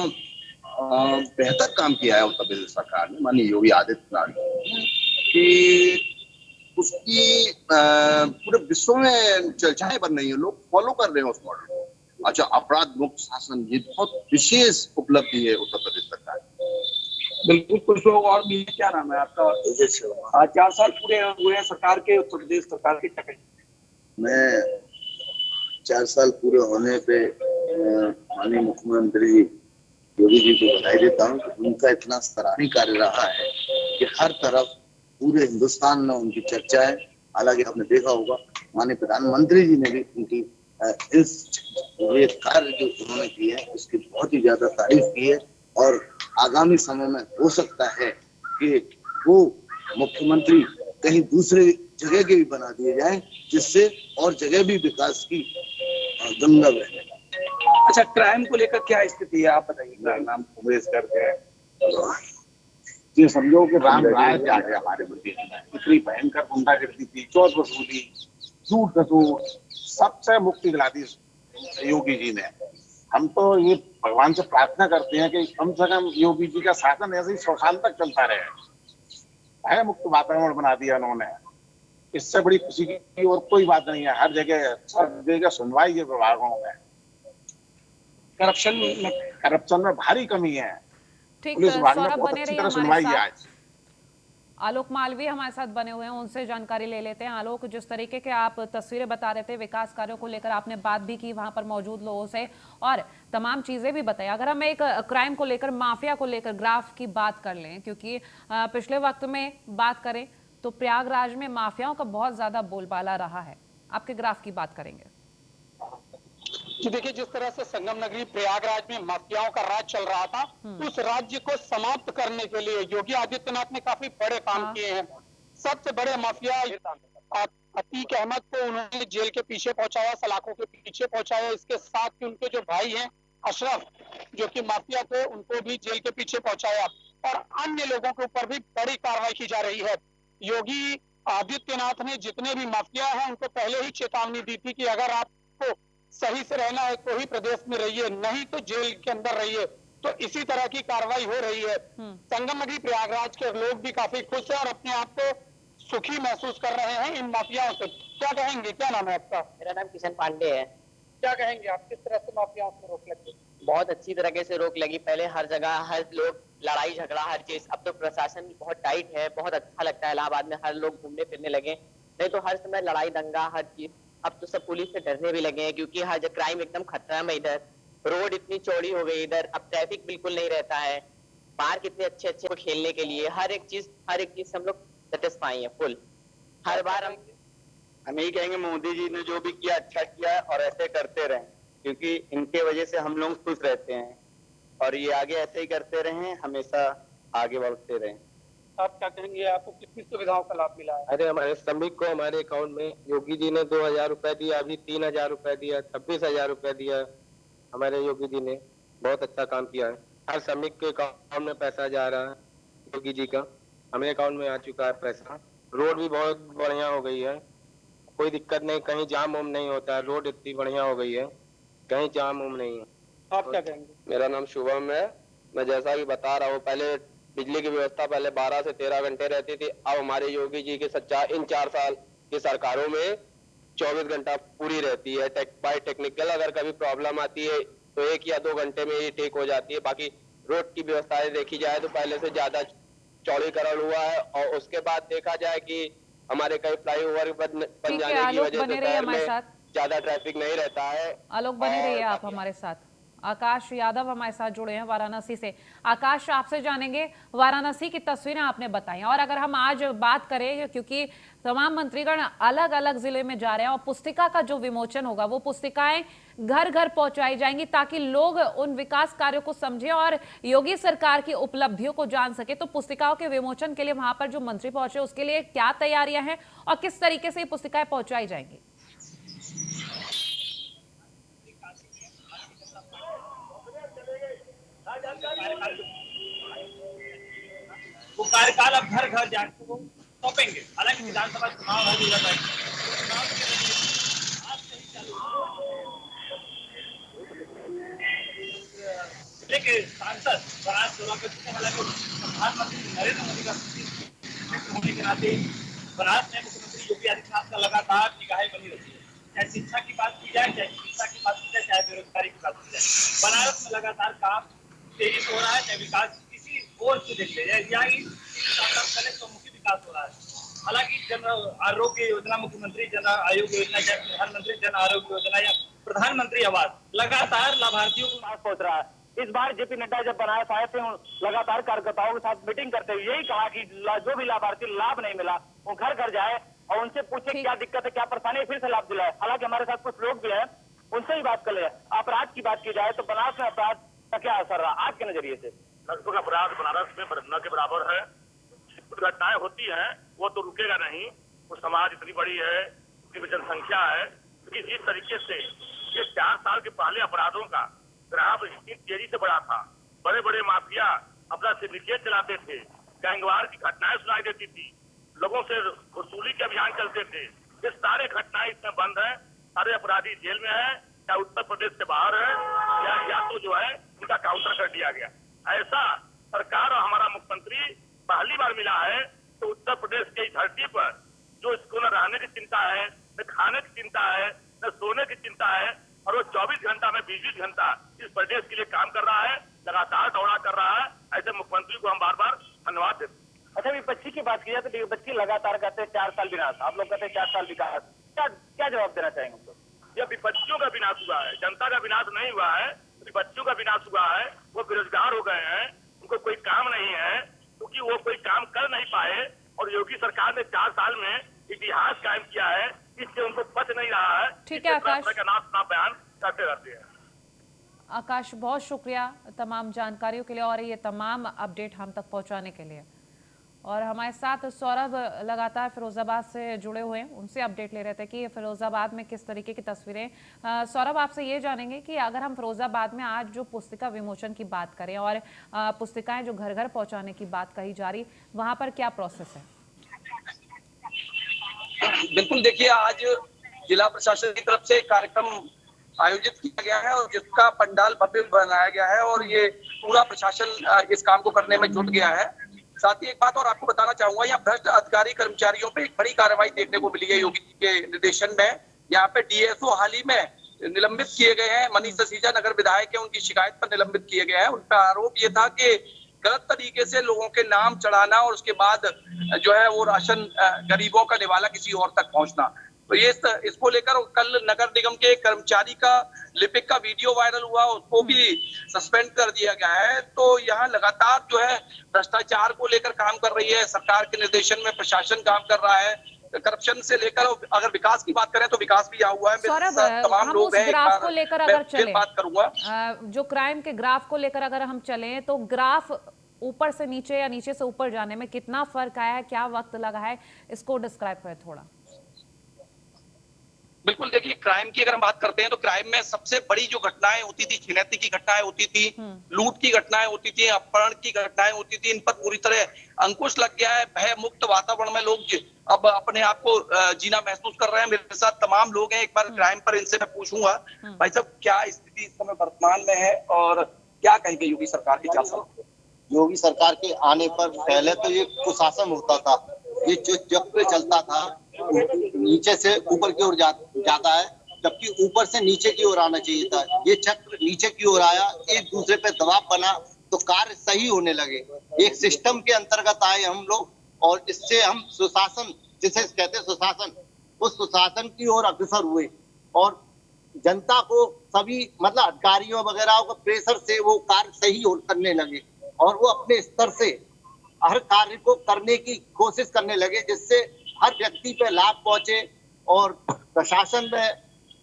बेहतर काम किया है उत्तर प्रदेश सरकार ने माननीय योगी आदित्यनाथ कि उसकी पूरे विश्व में चर्चाएं बन रही है, लोग फॉलो कर रहे हैं उस मॉडल को। अच्छा, अपराध मुक्त शासन, ये बहुत विशेष उपलब्धि है उत्तर प्रदेश सरकार की। बिल्कुल। कुछ लोग और भी। क्या नाम है आपका? आज 4 साल पूरे हुए हैं सरकार के, उत्तर प्रदेश सरकार के, क्या कहेंगे? मैं 4 साल पूरे होने पे माननीय मुख्यमंत्री योगी जी को बधाई देता हूँ। उनका इतना सराहनीय कार्य रहा है कि हर तरफ पूरे हिंदुस्तान में उनकी चर्चा है। हालांकि आपने देखा होगा माननीय प्रधानमंत्री जी ने भी उनकी इस कार्य जो उन्होंने किए है उसकी बहुत ही ज्यादा तारीफ की है, और आगामी समय में हो सकता है कि वो मुख्यमंत्री कहीं दूसरे जगह के भी बना दिए जाएं, जिससे और जगह भी विकास की गंगा बहे। अच्छा, क्राइम को लेकर क्या स्थिति है, आप बताइए। मेरा नाम उमेश करके है। ये समझो कि राम राज आ गया हमारे प्रदेश में। इतनी भयंकर गुंडागर्दी थी, चोर वसूली, झूठ घसूट, सबसे मुक्ति दिला दी योगी जी ने। हम तो ये भगवान से प्रार्थना करते हैं कि कम से कम योगी जी का शासन ऐसे ही 100 साल तक चलता रहे। भय मुक्त वातावरण बना दिया उन्होंने। इससे बड़ी खुशी की और कोई बात नहीं है। हर जगह सुनवाई है विभागों में। करप्शन में भारी कमी है। ठीक, पुलिस विभाग में सौरभ बहुत बने अच्छी रहिए तरह हमारे सुनवाई है साथ। आज। आलोक मालवीय हमारे साथ बने हुए हैं, उनसे जानकारी ले लेते हैं। आलोक, जिस तरीके के आप तस्वीरें बता रहे थे विकास कार्यों को लेकर, आपने बात भी की वहां पर मौजूद लोगों से और तमाम चीजें भी बताई। अगर हम एक क्राइम को लेकर, माफिया को लेकर ग्राफ की बात कर लें, क्योंकि पिछले वक्त में बात करें तो प्रयागराज में माफियाओं का बहुत ज्यादा बोलबाला रहा है, आपके ग्राफ की बात करेंगे? देखिए, जिस तरह से संगम नगरी प्रयागराज में माफियाओं का राज चल रहा था, उस राज्य को समाप्त करने के लिए योगी आदित्यनाथ ने काफी बड़े काम किए हैं। सबसे बड़े माफिया अतीक अहमद को उन्होंने जेल के पीछे पहुंचाया, सलाखों के पीछे पहुंचाया। इसके साथ ही उनके जो भाई हैं अशरफ, जो कि माफिया थे, उनको भी जेल के पीछे पहुंचाया, और अन्य लोगों के ऊपर भी बड़ी कार्रवाई की जा रही है। योगी आदित्यनाथ ने जितने भी माफिया हैं उनको पहले ही चेतावनी दी थी कि अगर आपको सही से रहना है तो ही प्रदेश में रहिए, नहीं तो जेल के अंदर रहिए। तो इसी तरह की कार्रवाई हो रही है। संगम नगरी प्रयागराज के लोग भी काफी खुश हैं और अपने आप को सुखी महसूस कर रहे हैं इन माफियाओं से। क्या कहेंगे? क्या नाम है आपका? मेरा नाम किशन पांडे है। क्या कहेंगे आप, किस तरह से माफियाओं को रोक लगी? बहुत अच्छी तरीके से रोक लगी। पहले हर जगह हर लोग लड़ाई झगड़ा हर चीज, अब तो प्रशासन बहुत टाइट है। बहुत अच्छा लगता है इलाहाबाद में हर लोग घूमने फिरने लगे, नहीं तो हर समय लड़ाई दंगा हर चीज। अब तो सब पुलिस से डरने भी लगे हैं, क्योंकि हर जगह क्राइम एकदम खतरा में। इधर रोड इतनी चौड़ी हो गई, इधर अब ट्रैफिक बिल्कुल नहीं रहता है। पार्क इतने अच्छे अच्छे खेलने के लिए, हर एक चीज से हम लोग सेटिस्फाई है फुल। हर बार हम यही कहेंगे मोदी जी ने जो भी किया अच्छा किया, और ऐसे करते रहें, क्योंकि इनके वजह से हम लोग खुश रहते हैं, और ये आगे ऐसे ही करते रहें, हमेशा आगे बढ़ते रहें। आप क्या कहेंगे, आपको कितनी सुविधाओं का लाभ मिला है? अरे हमारे श्रमिक को हमारे अकाउंट में योगी जी ने 2,000 रुपए दिया, अभी 3,000 रुपए दिया, 26,000 रुपए दिया। हमारे योगी जी ने बहुत अच्छा काम किया है। हर श्रमिक के अकाउंट में पैसा जा रहा है योगी जी का, हमें अकाउंट में आ चुका है पैसा। रोड भी बहुत बढ़िया हो गई है, कोई दिक्कत नहीं, कहीं जाम उम नहीं होता है, रोड इतनी बढ़िया हो गई है, कहीं जाम उम नहीं है। आप क्या कहेंगे? मेरा नाम शुभम है। मैं जैसा कि बता रहा हूँ, पहले बिजली की व्यवस्था पहले 12 से 13 घंटे रहती थी, अब हमारे योगी जी के इन 4 साल की सरकारों में 24 घंटा पूरी रहती है। बाय टेक्निकल अगर कभी प्रॉब्लम आती है तो 1 या 2 घंटे में ही ठीक हो जाती है। बाकी रोड की व्यवस्थाएं देखी जाए तो पहले से ज्यादा चौड़ीकरण हुआ है, और उसके बाद देखा जाए कि हमारे कई फ्लाईओवर बन जाने की वजह से शहर में ज्यादा ट्रैफिक नहीं रहता है। आलोक बने रहिए आप हमारे साथ। आकाश यादव हमारे साथ जुड़े हैं वाराणसी से। आकाश, आपसे जानेंगे, वाराणसी की तस्वीरें आपने बताई, और अगर हम आज बात करें, क्योंकि तमाम मंत्रीगण अलग अलग जिले में जा रहे हैं और पुस्तिका का जो विमोचन होगा वो पुस्तिकाएं घर घर पहुंचाई जाएंगी ताकि लोग उन विकास कार्यों को समझे और योगी सरकार की उपलब्धियों को जान सके। तो पुस्तिकाओं के विमोचन के लिए वहां पर जो मंत्री पहुंचे उसके लिए क्या तैयारियां हैं और किस तरीके से ये पुस्तिकाएं पहुंचाई जाएंगी? वो कार्यकाल अब घर घर जाकर वो सौंपेंगे। हालांकि विधानसभा चुनाव है 2022 जिले के सांसद बनास सोलह के प्रधानमंत्री नरेंद्र मोदी का होने के नाते बनास में मुख्यमंत्री योगी आदित्यनाथ का लगातार निगाहें बनी रहती है। चाहे शिक्षा की बात की जाए, चाहे चिकित्सा की बात की जाए, चाहे बेरोजगारी की बात की जाए, बनारस में लगातार काम तेजी से हो रहा है। चाहे विकास किसी ओर से देखते हैं, यहाँ की मुख्य विकास हो रहा है। हालांकि जन आरोग्य योजना, मुख्यमंत्री जन आरोग्य योजना, चाहे प्रधानमंत्री जन आरोग्य योजना या प्रधानमंत्री आवास, लगातार लाभार्थियों को पास पहुंच रहा है। इस बार जेपी नड्डा जब बनारस आए थे, लगातार कार्यकर्ताओं के साथ मीटिंग करते हुए यही कहा कि जो भी लाभार्थी लाभ नहीं मिला वो घर घर जाए और उनसे पूछे क्या दिक्कत है, क्या परेशानी है, फिर से लाभ दिलाए। हालांकि हमारे साथ कुछ लोग भी हैं, उनसे ही बात कर ले। अपराध की बात की जाए तो बनारस में अपराध का क्या असर रहा आज के नजरिए से? लगभग अपराध बनारस में न के बराबर है। कुछ घटनाएं होती हैं वो तो रुकेगा नहीं, वो समाज इतनी बड़ी है, इतनी जनसंख्या है कि जिस तरीके से ये 4 साल के पहले अपराधों का ग्राफ इतनी तेजी से बढ़ा था, बड़े बड़े माफिया अपना सिंडिकेट चलाते थे, गैंगवार की घटनाएं सुनाई देती थी, लोगों से वसूली के अभियान चलते थे, ये सारे घटनाएं इसमें बंद है। सारे अपराधी जेल में है, या उत्तर प्रदेश से बाहर है, या तो जो है उनका काउंटर कर दिया गया। ऐसा सरकार और हमारा मुख्यमंत्री पहली बार मिला है। तो उत्तर प्रदेश की धरती पर जो इसको न रहने की चिंता है, न खाने की चिंता है, न सोने की चिंता है, और वो 24 घंटा में 20 घंटा इस प्रदेश के लिए काम कर रहा है, लगातार दौड़ा कर रहा है। ऐसे मुख्यमंत्री को हम बार बार धन्यवाद देते हैं। अच्छा, विपक्षी की बात की जाए तो विपक्षी लगातार कहते हैं 4 साल विकास, आप लोग कहते हैं 4 साल विकास, क्या जवाब देना चाहेंगे? ये विपक्षियों का विनाश हुआ है, जनता का विनाश नहीं हुआ है। विपक्षियों का विनाश हुआ है, वो बेरोजगार हो गए हैं, उनको कोई काम नहीं है, क्योंकि वो कोई काम कर नहीं पाए। और योगी सरकार ने 4 साल में इतिहास कायम किया है, इससे उनको बच नहीं रहा है। ठीक है आकाश, का बयान करते रहते हैं। आकाश बहुत शुक्रिया तमाम जानकारियों के लिए और ये तमाम अपडेट हम तक पहुंचाने के लिए। और हमारे साथ सौरभ लगातार फिरोजाबाद से जुड़े हुए हैं, उनसे अपडेट ले रहे थे कि फिरोजाबाद में किस तरीके की तस्वीरें। सौरभ, आपसे ये जानेंगे कि अगर हम फिरोजाबाद में आज जो पुस्तिका विमोचन की बात करें और पुस्तिकाएं जो घर घर पहुंचाने की बात कही जा रही, वहां पर क्या प्रोसेस है? बिल्कुल, देखिए आज जिला प्रशासन की तरफ से कार्यक्रम आयोजित किया गया है और जिसका पंडाल भव्य बनाया गया है और ये पूरा प्रशासन इस काम को करने में जुट गया है। साथ ही एक बात और आपको बताना चाहूंगा, यहाँ भ्रष्ट अधिकारी कर्मचारियों पे एक बड़ी कार्रवाई देखने को मिली है योगी जी के निर्देशन में। यहाँ पे डीएसओ हाल ही में निलंबित किए गए हैं। मनीष ससीजा नगर विधायक है, उनकी शिकायत पर निलंबित किए गए हैं। उनका आरोप ये था कि गलत तरीके से लोगों के नाम चढ़ाना और उसके बाद जो है वो राशन गरीबों का निवाला किसी और तक पहुंचना। तो ये इसको लेकर कल नगर निगम के कर्मचारी का लिपिक का वीडियो वायरल हुआ, उसको भी सस्पेंड कर दिया गया है। तो यहाँ लगातार जो है भ्रष्टाचार को लेकर काम कर रही है सरकार के निर्देशन में, प्रशासन काम कर रहा है। करप्शन से लेकर अगर विकास की बात करें तो विकास भी यहाँ हुआ है। तमाम लोग हैं, ग्राफ को लेकर अगर चले, बात करूंगा जो क्राइम के ग्राफ को लेकर अगर हम चलें तो ग्राफ ऊपर से नीचे या नीचे से ऊपर जाने में कितना फर्क आया है, क्या वक्त लगा है, इसको डिस्क्राइब करें थोड़ा। बिल्कुल, देखिए क्राइम की अगर हम बात करते हैं तो क्राइम में सबसे बड़ी जो घटनाएं होती थी, छिनैती की घटनाएं होती थी, लूट की घटनाएं होती थी, अपहरण की घटनाएं होती थी, इन पर पूरी तरह अंकुश लग गया है। भय मुक्त वातावरण में लोग अब अपने आप को जीना महसूस कर रहे हैं। मेरे साथ तमाम लोग हैं, एक बार क्राइम पर इनसे मैं पूछूंगा, भाई साहब क्या स्थिति इस समय वर्तमान में है और क्या कहेंगे योगी सरकार के 4 साल? योगी सरकार के आने पर पहले तो ये कुशासन होता था, ये जो चक्र चलता था नीचे से ऊपर की ओर जाता है, जबकि ऊपर से नीचे की ओर आना चाहिए था। ये चक्र नीचे की ओर आया, एक दूसरे पे दबाव बना तो कार्य सही होने लगे। एक सिस्टम के अंतर्गत आए हम लोग और इससे हम सुशासन, जिसे कहते हैं सुशासन, उस सुशासन की ओर अग्रसर हुए और जनता को सभी मतलब अधिकारियों वगैरह को प्रेशर से वो कार्य सही करने लगे और वो अपने स्तर से हर कार्य को करने की कोशिश करने लगे, जिससे हर व्यक्ति पे लाभ पहुंचे और प्रशासन में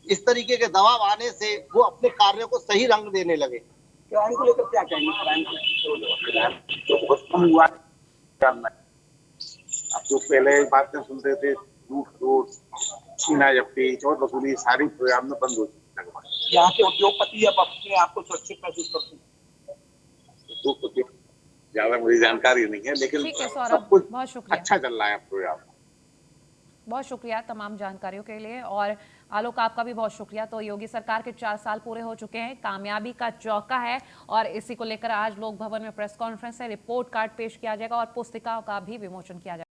इस तरीके के दबाव आने से वो अपने कार्यों को सही रंग देने लगे। क्राइम को लेकर क्या कहेंगे? अब जो पहले बातें सुनते थे, लूट छीना जब्ती, चोर वसूली, सारी प्रोग्राम में बंद हो चुकी। यहाँ के उद्योगपति अब अपने आप को सुरक्षित महसूस करते हैं। ज्यादा मुझे जानकारी नहीं है, लेकिन सब कुछ अच्छा चल रहा है प्रोग्राम। बहुत शुक्रिया तमाम जानकारियों के लिए और आलोक आपका भी बहुत शुक्रिया। तो योगी सरकार के 4 साल पूरे हो चुके हैं, कामयाबी का चौका है और इसी को लेकर आज लोक भवन में प्रेस कॉन्फ्रेंस है, रिपोर्ट कार्ड पेश किया जाएगा और पुस्तिकाओं का भी विमोचन किया जाएगा।